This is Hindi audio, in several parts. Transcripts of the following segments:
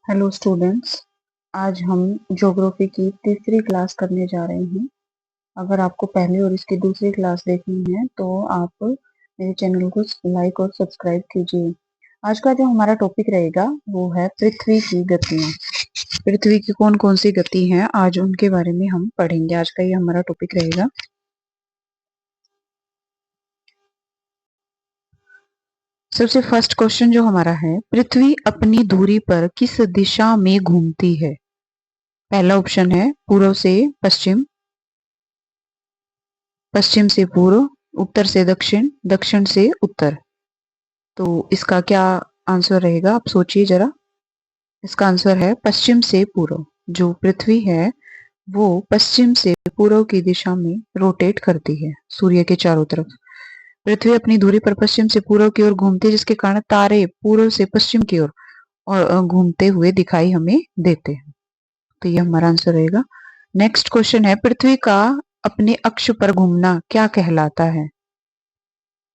Hello students. आज हम ज्योग्राफी की तीसरी क्लास करने जा रहे हैं। अगर आपको पहली और इसकी दूसरी क्लास देखनी है तो आप मेरे चैनल को लाइक और सब्सक्राइब कीजिए। आज का जो हमारा टॉपिक रहेगा वो है पृथ्वी की गतियां। पृथ्वी की कौन कौन सी गति हैं, आज उनके बारे में हम पढ़ेंगे। आज का ये हमारा टॉपिक रहेगा। सबसे फर्स्ट क्वेश्चन जो हमारा है, पृथ्वी अपनी धुरी पर किस दिशा में घूमती है? पहला ऑप्शन है पूर्व से पश्चिम, पश्चिम से पूर्व, उत्तर से दक्षिण, दक्षिण से उत्तर। तो इसका क्या आंसर रहेगा, आप सोचिए जरा। इसका आंसर है पश्चिम से पूर्व। जो पृथ्वी है वो पश्चिम से पूर्व की दिशा में रोटेट करती है सूर्य के चारों तरफ। पृथ्वी अपनी धुरी पर पश्चिम से पूर्व की ओर घूमती है, जिसके कारण तारे पूर्व से पश्चिम की ओर और घूमते हुए दिखाई हमें देते हैं। तो ये हमारा आंसर रहेगा। नेक्स्ट क्वेश्चन है, पृथ्वी का अपने अक्ष पर घूमना क्या कहलाता है?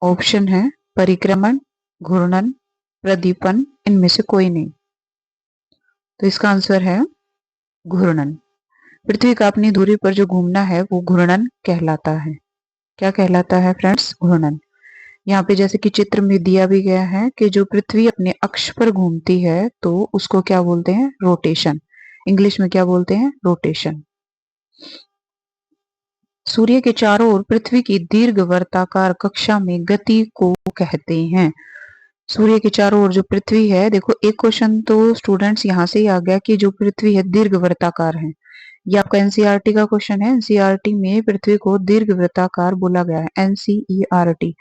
ऑप्शन है परिक्रमण, घूर्णन, प्रदीपन, इनमें से कोई नहीं। तो इसका आंसर है घूर्णन। पृथ्वी का अपनी धुरी पर जो घूमना है वो घूर्णन कहलाता है। क्या कहलाता है फ्रेंड्स? घूर्णन। यहाँ पे जैसे कि चित्र में दिया भी गया है कि जो पृथ्वी अपने अक्ष पर घूमती है तो उसको क्या बोलते हैं? रोटेशन। इंग्लिश में क्या बोलते हैं? रोटेशन। सूर्य के चारों ओर पृथ्वी की दीर्घवृत्ताकार कक्षा में गति को कहते हैं। सूर्य के चारों ओर जो पृथ्वी है, देखो एक क्वेश्चन तो स्टूडेंट्स यहाँ से ही आ गया कि जो पृथ्वी है दीर्घवृत्ताकार है। ये आपका एनसीईआरटी का क्वेश्चन है। एनसीईआरटी में पृथ्वी को दीर्घवृत्ताकार बोला गया है। एनसीईआरटी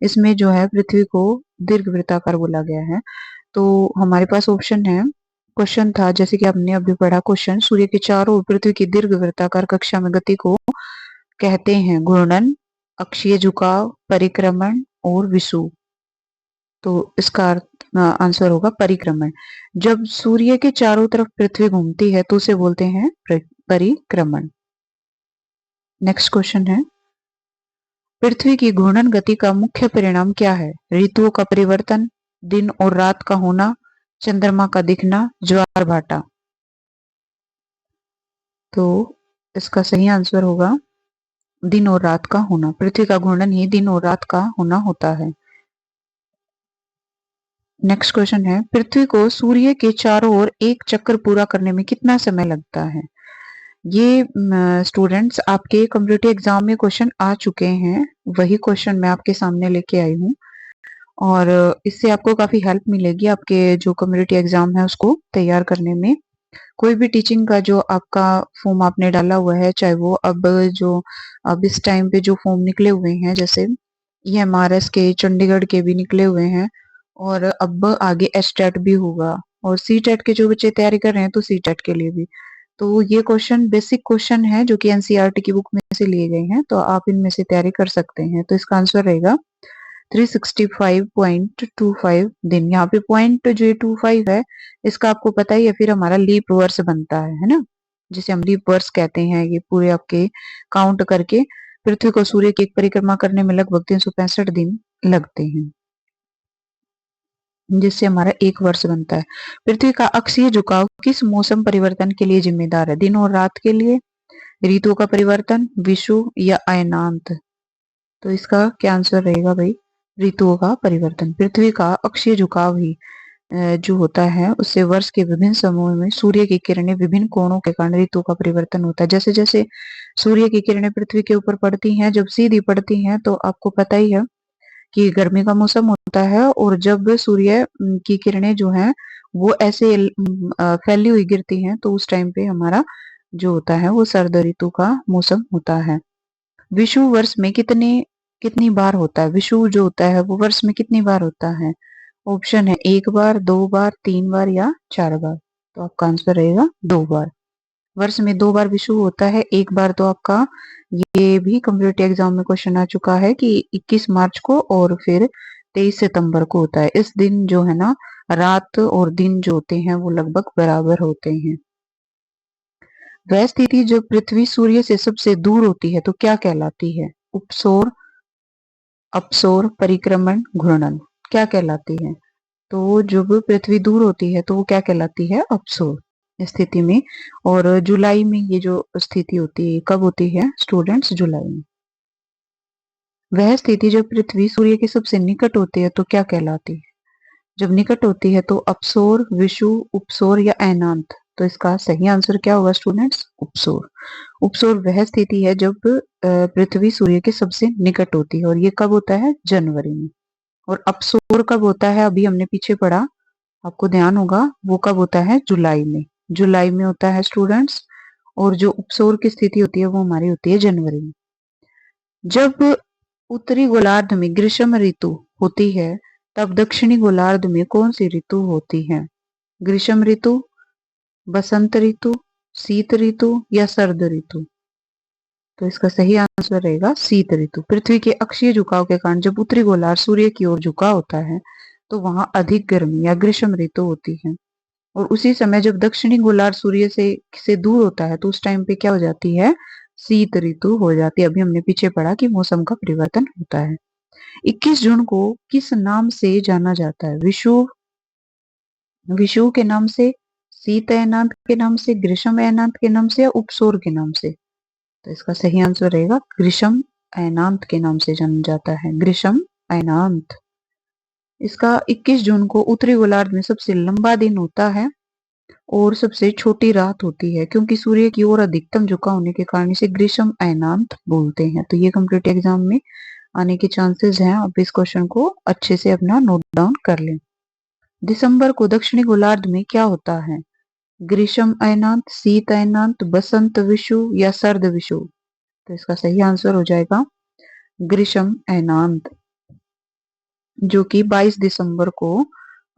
इसमें जो है पृथ्वी को दीर्घवृत्ताकार बोला गया है। तो हमारे पास ऑप्शन है, क्वेश्चन था जैसे कि आपने अभी पढ़ा क्वेश्चन, सूर्य के चारों ओर पृथ्वी की दीर्घवृत्ताकार कक्षा में गति को कहते हैं घूर्णन, अक्षीय झुकाव, परिक्रमण और विषुव। तो इसका आंसर होगा परिक्रमण। जब सूर्य के चारों तरफ पृथ्वी घूमती है तो उसे बोलते हैं परिक्रमण। नेक्स्ट क्वेश्चन है, पृथ्वी की घूर्णन गति का मुख्य परिणाम क्या है? ऋतुओं का परिवर्तन, दिन और रात का होना, चंद्रमा का दिखना, ज्वार भाटा। तो इसका सही आंसर होगा दिन और रात का होना। पृथ्वी का घूर्णन ही दिन और रात का होना होता है। नेक्स्ट क्वेश्चन है, पृथ्वी को सूर्य के चारों ओर एक चक्कर पूरा करने में कितना समय लगता है? ये स्टूडेंट्स आपके कम्पिटिटिव एग्जाम में क्वेश्चन आ चुके हैं। वही क्वेश्चन मैं आपके सामने लेके आई हूँ और इससे आपको काफी हेल्प मिलेगी आपके जो कम्पिटिटिव एग्जाम है उसको तैयार करने में। कोई भी टीचिंग का जो आपका फॉर्म आपने डाला हुआ है, चाहे वो अब इस टाइम पे जो फॉर्म निकले हुए हैं, जैसे EMRS के, चंडीगढ़ के भी निकले हुए हैं और अब आगे HTET भी होगा और CTET के जो बच्चे तैयारी कर रहे हैं तो CTET के लिए भी। तो ये क्वेश्चन बेसिक क्वेश्चन है जो कि एनसीईआरटी की बुक में से लिए गए हैं, तो आप इनमें से तैयारी कर सकते हैं। तो इसका आंसर रहेगा 365.25 दिन। यहाँ पे पॉइंट जो 25 है इसका आपको पता ही है, फिर हमारा लीप वर्ष बनता है ना, जिसे हम लीप वर्ष कहते हैं। ये पूरे आपके काउंट करके पृथ्वी को सूर्य की एक परिक्रमा करने में लगभग 365 दिन लगते हैं, जिससे हमारा एक वर्ष बनता है। पृथ्वी का अक्षीय झुकाव किस मौसम परिवर्तन के लिए जिम्मेदार है? दिन और रात के लिए, ऋतुओं का परिवर्तन, विषुव या अयनांत? तो इसका क्या आंसर रहेगा भाई? ऋतुओं का परिवर्तन। पृथ्वी का अक्षीय झुकाव ही जो होता है उससे वर्ष के विभिन्न समयों में सूर्य की किरणें विभिन्न कोणों के कारण ऋतुओं का परिवर्तन होता है। जैसे जैसे सूर्य की किरणें पृथ्वी के ऊपर पड़ती हैं, जब सीधी पड़ती हैं तो आपको पता ही है कि गर्मी का मौसम होता है, और जब सूर्य की किरणें जो हैं वो ऐसे फैली हुई गिरती हैं तो उस टाइम पे हमारा जो होता है वो सर्द ऋतु का मौसम होता है। विषुव वर्ष में कितनी बार होता है? विषुव जो होता है वो वर्ष में कितनी बार होता है? ऑप्शन है 1 बार, 2 बार, 3 बार या 4 बार। तो आपका आंसर रहेगा 2 बार। वर्ष में 2 बार विषुव होता है। एक बार तो आपका ये भी कम्पिटिटिव एग्जाम में क्वेश्चन आ चुका है कि 21 मार्च को और फिर 23 सितंबर को होता है। इस दिन जो है ना, रात और दिन जो होते हैं वो लगभग बराबर होते हैं। वह स्थिति जो पृथ्वी सूर्य से सबसे दूर होती है तो क्या कहलाती है? उपसौर, अपसौर, परिक्रमण, घूर्णन, क्या कहलाती है? तो जब पृथ्वी दूर होती है तो वो क्या कहलाती है? अपसोर स्थिति में। और जुलाई में ये जो स्थिति होती है कब होती है स्टूडेंट्स? जुलाई में। वह स्थिति जब पृथ्वी सूर्य के सबसे निकट होती है तो क्या कहलाती है? जब निकट होती है तो अपसोर, विषुव, उपसोर या ऐनांत। तो इसका सही आंसर क्या होगा स्टूडेंट्स? उपसोर। उपसोर वह स्थिति है जब पृथ्वी सूर्य के सबसे निकट होती है और ये कब होता है? जनवरी में। और अपसोर कब होता है? अभी हमने पीछे पढ़ा, आपको ध्यान होगा, वो कब होता है? जुलाई में। जुलाई में होता है स्टूडेंट्स। और जो उपसोर की स्थिति होती है वो हमारी होती है जनवरी में। जब उत्तरी गोलार्ध में ग्रीष्म ऋतु होती है तब दक्षिणी गोलार्ध में कौन सी ऋतु होती है? ग्रीष्म ऋतु, बसंत ऋतु, शीत ऋतु या शरद ऋतु। तो इसका सही आंसर रहेगा शीत ऋतु। पृथ्वी के अक्षीय झुकाव के कारण जब उत्तरी गोलार्ध सूर्य की ओर झुका होता है तो वहां अधिक गर्मी या ग्रीष्म ऋतु होती है। और उसी समय जब दक्षिणी गोलार्ध सूर्य से दूर होता है तो उस टाइम पे क्या हो जाती है? शीत ऋतु हो जाती है। अभी हमने पीछे पढ़ा कि मौसम का परिवर्तन होता है। 21 जून को किस नाम से जाना जाता है? विषुव, विषुव के नाम से, शीत अयनांत के नाम से, ग्रीष्म अयनांत के नाम से या उपसोर के नाम से। तो इसका सही आंसर रहेगा ग्रीष्म अयनांत के नाम से जाना जाता है। ग्रीष्म अयनांत। इसका 21 जून को उत्तरी गोलार्ध में सबसे लंबा दिन होता है और सबसे छोटी रात होती है क्योंकि सूर्य की ओर अधिकतम झुकाव होने के कारण इसे ग्रीष्म अयनांत बोलते हैं। तो ये कम्पिटिटिव एग्जाम में आने के चांसेस हैं। आप इस क्वेश्चन को अच्छे से अपना नोट डाउन कर लें। दिसंबर को दक्षिणी गोलार्ध में क्या होता है? ग्रीष्म अयनांत, शीत अयनांत, बसंत विषुव या शरद विषुव। तो इसका सही आंसर हो जाएगा ग्रीष्म अयनांत, जो कि 22 दिसंबर को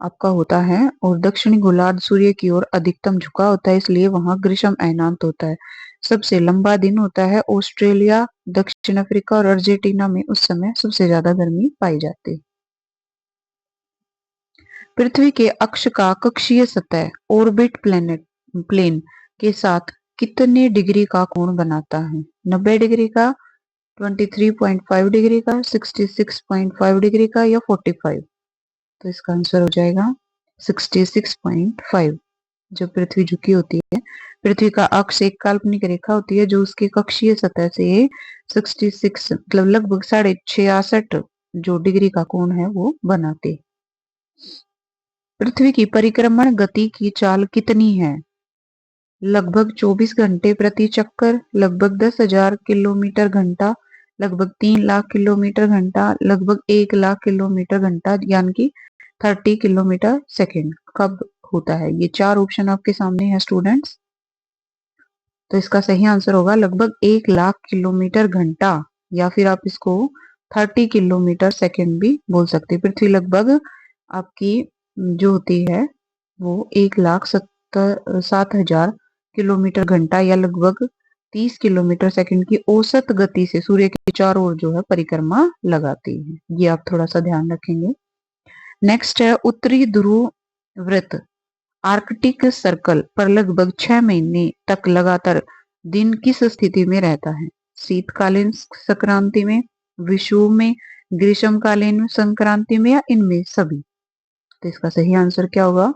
आपका होता है। और दक्षिणी गोलार्ध सूर्य की ओर अधिकतम झुका होता है इसलिए वहां ग्रीष्म अयनांत होता है। सबसे लंबा दिन होता है ऑस्ट्रेलिया, दक्षिण अफ्रीका और अर्जेंटीना में उस समय सबसे ज्यादा गर्मी पाई जाती है। पृथ्वी के अक्ष का कक्षीय सतह ऑर्बिट प्लेन के साथ कितने डिग्री का कोण बनाता है? 90 डिग्री का, 23.5 डिग्री का, 66.5 डिग्री का या 45। तो इसका आंसर हो जाएगा 66.5। जब पृथ्वी झुकी होती है, पृथ्वी का अक्ष एक काल्पनिक रेखा होती है जो उसके कक्षीय सतह से 66 मतलब लगभग 66.5 जो डिग्री का कोण है वो बनाती है। पृथ्वी की परिक्रमण गति की चाल कितनी है? लगभग 24 घंटे प्रति चक्कर, लगभग 10,000 किलोमीटर घंटा, लगभग 3 लाख किलोमीटर घंटा, लगभग 1 लाख किलोमीटर घंटा यानी कि 30 किलोमीटर सेकेंड। कब होता है? ये चार ऑप्शन आपके सामने है स्टूडेंट्स। तो इसका सही आंसर होगा लगभग 1 लाख किलोमीटर घंटा या फिर आप इसको 30 किलोमीटर सेकेंड भी बोल सकते हैं। पृथ्वी लगभग आपकी जो होती है वो 1,07,000 किलोमीटर घंटा या लगभग 30 किलोमीटर सेकंड की औसत गति से सूर्य के चारों ओर जो है परिक्रमा लगाती है। ये आप थोड़ा सा ध्यान रखेंगे। नेक्स्ट है उत्तरी ध्रुव वृत्त आर्कटिक सर्कल पर लगभग 6 महीने तक लगातार दिन किस स्थिति में रहता है? शीतकालीन संक्रांति में, विषुव में, ग्रीष्मकालीन संक्रांति में या इनमें सभी। तो इसका सही आंसर क्या होगा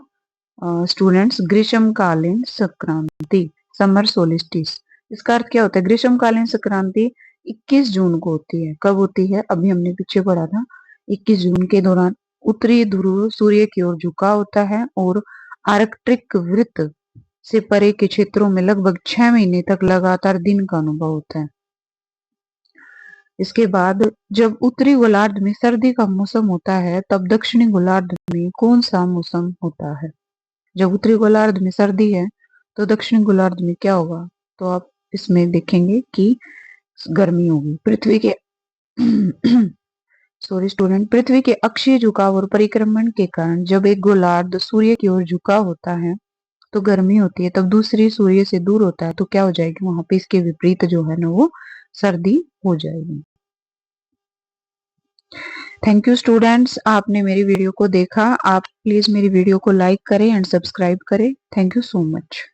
स्टूडेंट्स? ग्रीष्मकालीन संक्रांति, समर सोलिस्टिस। इसका अर्थ क्या होता है? ग्रीष्मकालीन संक्रांति 21 जून को होती है। कब होती है? अभी हमने पीछे पढ़ा था। 21 जून के दौरान उत्तरी ध्रुव सूर्य की ओर झुका होता है और आर्कटिक वृत्त से परे के क्षेत्रों में लगभग 6 महीने तक लगातार दिन का अनुभव होता है। इसके बाद जब उत्तरी गोलार्ध में सर्दी का मौसम होता है तब दक्षिणी गोलार्ध में कौन सा मौसम होता है? जब उत्तरी गोलार्ध में सर्दी है तो दक्षिणी गोलार्ध में क्या होगा? तो आप इसमें देखेंगे कि गर्मी होगी। पृथ्वी के सॉरी स्टूडेंट, पृथ्वी के अक्षीय झुकाव और परिक्रमण के कारण जब एक गोलार्ध सूर्य की ओर झुका होता है तो गर्मी होती है, तब दूसरी सूर्य से दूर होता है तो क्या हो जाएगी? वहां पे इसके विपरीत जो है ना वो सर्दी हो जाएगी। थैंक यू स्टूडेंट्स, आपने मेरी वीडियो को देखा। आप प्लीज मेरी वीडियो को लाइक करें एंड सब्सक्राइब करें। Thank you so much.